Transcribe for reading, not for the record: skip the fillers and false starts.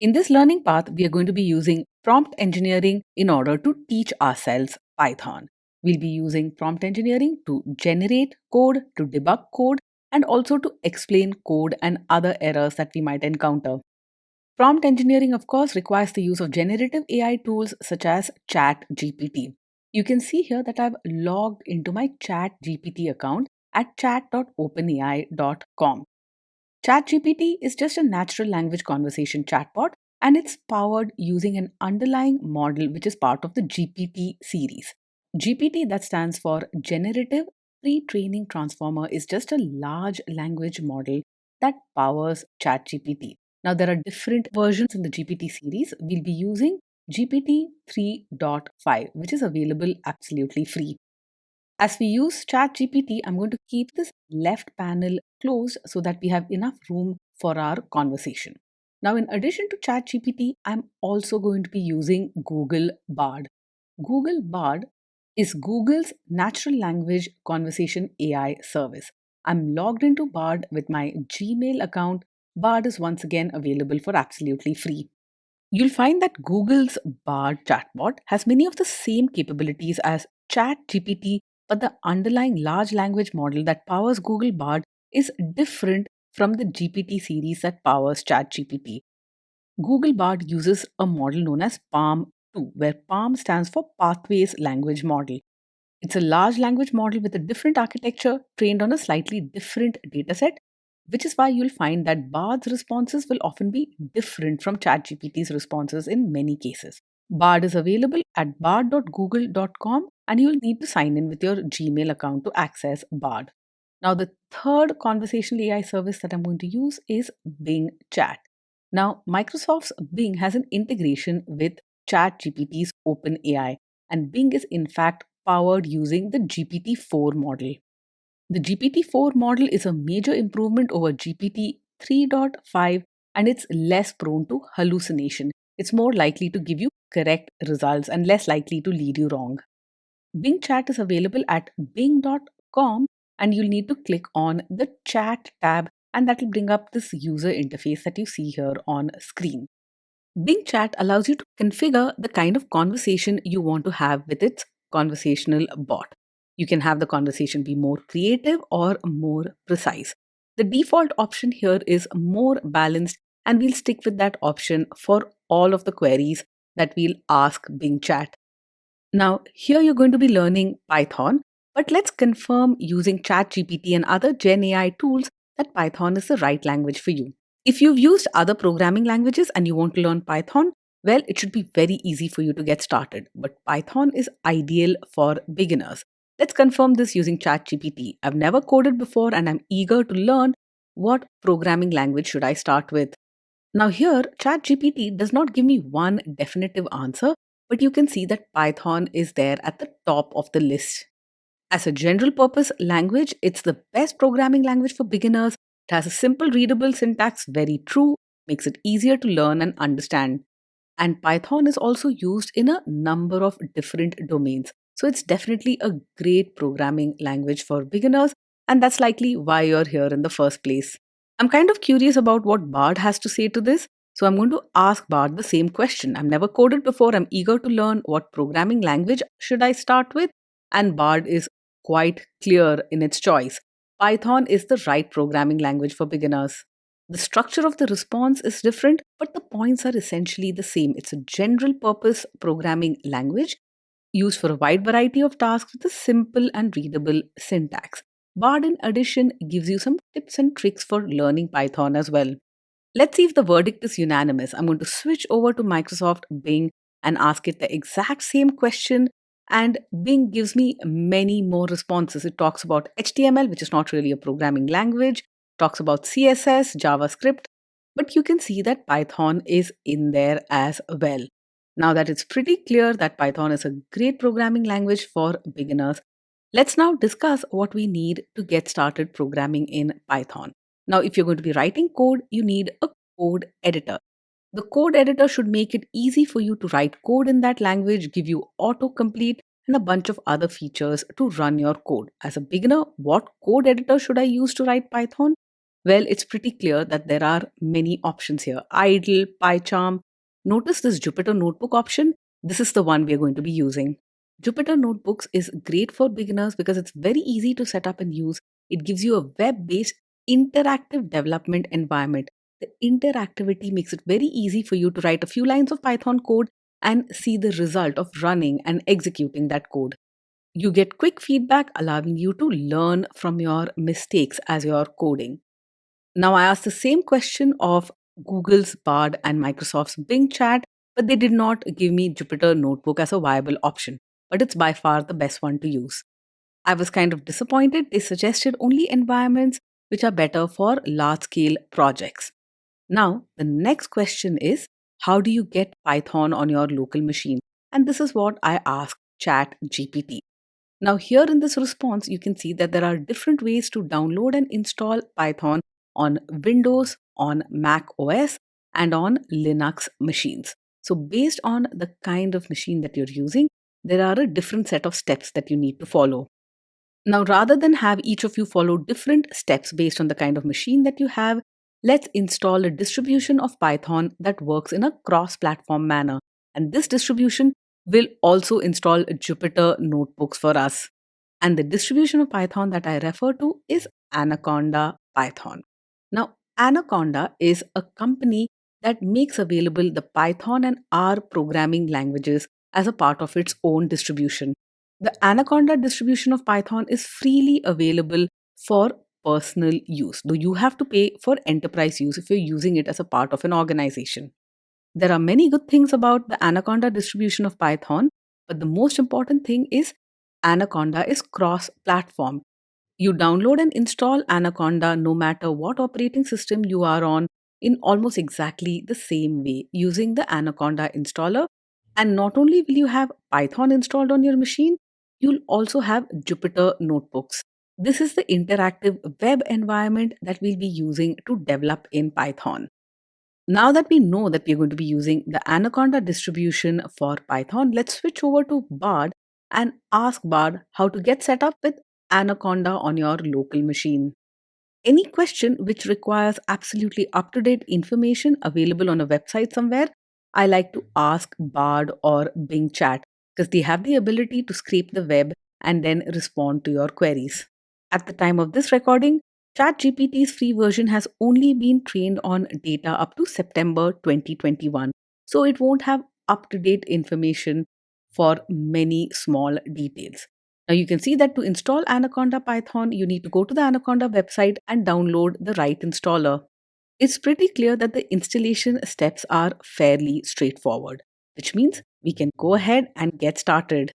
In this learning path, we are going to be using prompt engineering in order to teach ourselves Python. We'll be using prompt engineering to generate code, to debug code, and also to explain code and other errors that we might encounter. Prompt engineering, of course, requires the use of generative AI tools such as ChatGPT. You can see here that I've logged into my ChatGPT account at chat.openai.com. ChatGPT is just a natural language conversation chatbot, and it's powered using an underlying model which is part of the GPT series. GPT, that stands for Generative Pre-training Transformer, is just a large language model that powers ChatGPT. Now, there are different versions in the GPT series. We'll be using GPT 3.5, which is available absolutely free. As we use ChatGPT, I'm going to keep this left panel closed so that we have enough room for our conversation. Now, in addition to ChatGPT, I'm also going to be using Google Bard. Google Bard is Google's natural language conversation AI service. I'm logged into Bard with my Gmail account. Bard is once again available for absolutely free. You'll find that Google's Bard chatbot has many of the same capabilities as ChatGPT, but the underlying large language model that powers Google Bard is different from the GPT series that powers ChatGPT. Google Bard uses a model known as PaLM 2, where PaLM stands for Pathways Language Model. It's a large language model with a different architecture trained on a slightly different dataset, which is why you'll find that Bard's responses will often be different from ChatGPT's responses in many cases. Bard is available at bard.google.com, and you'll need to sign in with your Gmail account to access Bard. Now, the third conversational AI service that I'm going to use is Bing Chat. Now, Microsoft's Bing has an integration with ChatGPT's OpenAI, and Bing is in fact powered using the GPT-4 model. The GPT-4 model is a major improvement over GPT 3.5, and it's less prone to hallucination. It's more likely to give you correct results and less likely to lead you wrong. Bing Chat is available at bing.com, and you'll need to click on the chat tab, and that will bring up this user interface that you see here on screen. Bing Chat allows you to configure the kind of conversation you want to have with its conversational bot. You can have the conversation be more creative or more precise. The default option here is more balanced, and we'll stick with that option for all of the queries that we'll ask Bing Chat. Now, here you're going to be learning Python, but let's confirm using ChatGPT and other Gen AI tools that Python is the right language for you. If you've used other programming languages and you want to learn Python, well, it should be very easy for you to get started. But Python is ideal for beginners. Let's confirm this using ChatGPT. I've never coded before and I'm eager to learn what programming language should I start with. Now, here, ChatGPT does not give me one definitive answer, but you can see that Python is there at the top of the list. As a general purpose language, it's the best programming language for beginners. It has a simple, readable syntax, very true, makes it easier to learn and understand. And Python is also used in a number of different domains. So it's definitely a great programming language for beginners, and that's likely why you're here in the first place. I'm kind of curious about what Bard has to say to this, so I'm going to ask Bard the same question. I've never coded before, I'm eager to learn what programming language should I start with, and Bard is quite clear in its choice. Python is the right programming language for beginners. The structure of the response is different, but the points are essentially the same. It's a general purpose programming language used for a wide variety of tasks with a simple and readable syntax. Bard, in addition, gives you some tips and tricks for learning Python as well. Let's see if the verdict is unanimous. I'm going to switch over to Microsoft Bing and ask it the exact same question. And Bing gives me many more responses. It talks about HTML, which is not really a programming language, talks about CSS, JavaScript, but you can see that Python is in there as well. Now that it's pretty clear that Python is a great programming language for beginners, let's now discuss what we need to get started programming in Python. Now, if you're going to be writing code, you need a code editor. The code editor should make it easy for you to write code in that language, give you autocomplete, and a bunch of other features to run your code. As a beginner, what code editor should I use to write Python? Well, it's pretty clear that there are many options here. Idle, PyCharm. Notice this Jupyter Notebook option. This is the one we are going to be using. Jupyter Notebooks is great for beginners because it's very easy to set up and use. It gives you a web-based interactive development environment. The interactivity makes it very easy for you to write a few lines of Python code and see the result of running and executing that code. You get quick feedback, allowing you to learn from your mistakes as you're coding. Now, I asked the same question of Google's Bard and Microsoft's Bing Chat, but they did not give me Jupyter Notebook as a viable option, but it's by far the best one to use. I was kind of disappointed. They suggested only environments which are better for large scale projects. Now, the next question is, how do you get Python on your local machine? And this is what I asked ChatGPT. Now, here in this response, you can see that there are different ways to download and install Python on Windows, on Mac OS, and on Linux machines. So, based on the kind of machine that you're using, there are a different set of steps that you need to follow. Now, rather than have each of you follow different steps based on the kind of machine that you have, let's install a distribution of Python that works in a cross platform manner. And this distribution will also install Jupyter notebooks for us. And the distribution of Python that I refer to is Anaconda Python. Now, Anaconda is a company that makes available the Python and R programming languages as a part of its own distribution. The Anaconda distribution of Python is freely available for personal use, though you have to pay for enterprise use if you're using it as a part of an organization. There are many good things about the Anaconda distribution of Python, but the most important thing is Anaconda is cross platform. You download and install Anaconda no matter what operating system you are on in almost exactly the same way using the Anaconda installer. And not only will you have Python installed on your machine, you'll also have Jupyter notebooks. This is the interactive web environment that we'll be using to develop in Python. Now that we know that we're going to be using the Anaconda distribution for Python, let's switch over to Bard and ask Bard how to get set up with Anaconda on your local machine. Any question which requires absolutely up to date information available on a website somewhere, I like to ask Bard or Bing Chat because they have the ability to scrape the web and then respond to your queries. At the time of this recording, ChatGPT's free version has only been trained on data up to September 2021, so it won't have up to date information for many small details. Now you can see that to install Anaconda Python, you need to go to the Anaconda website and download the right installer. It's pretty clear that the installation steps are fairly straightforward, which means we can go ahead and get started.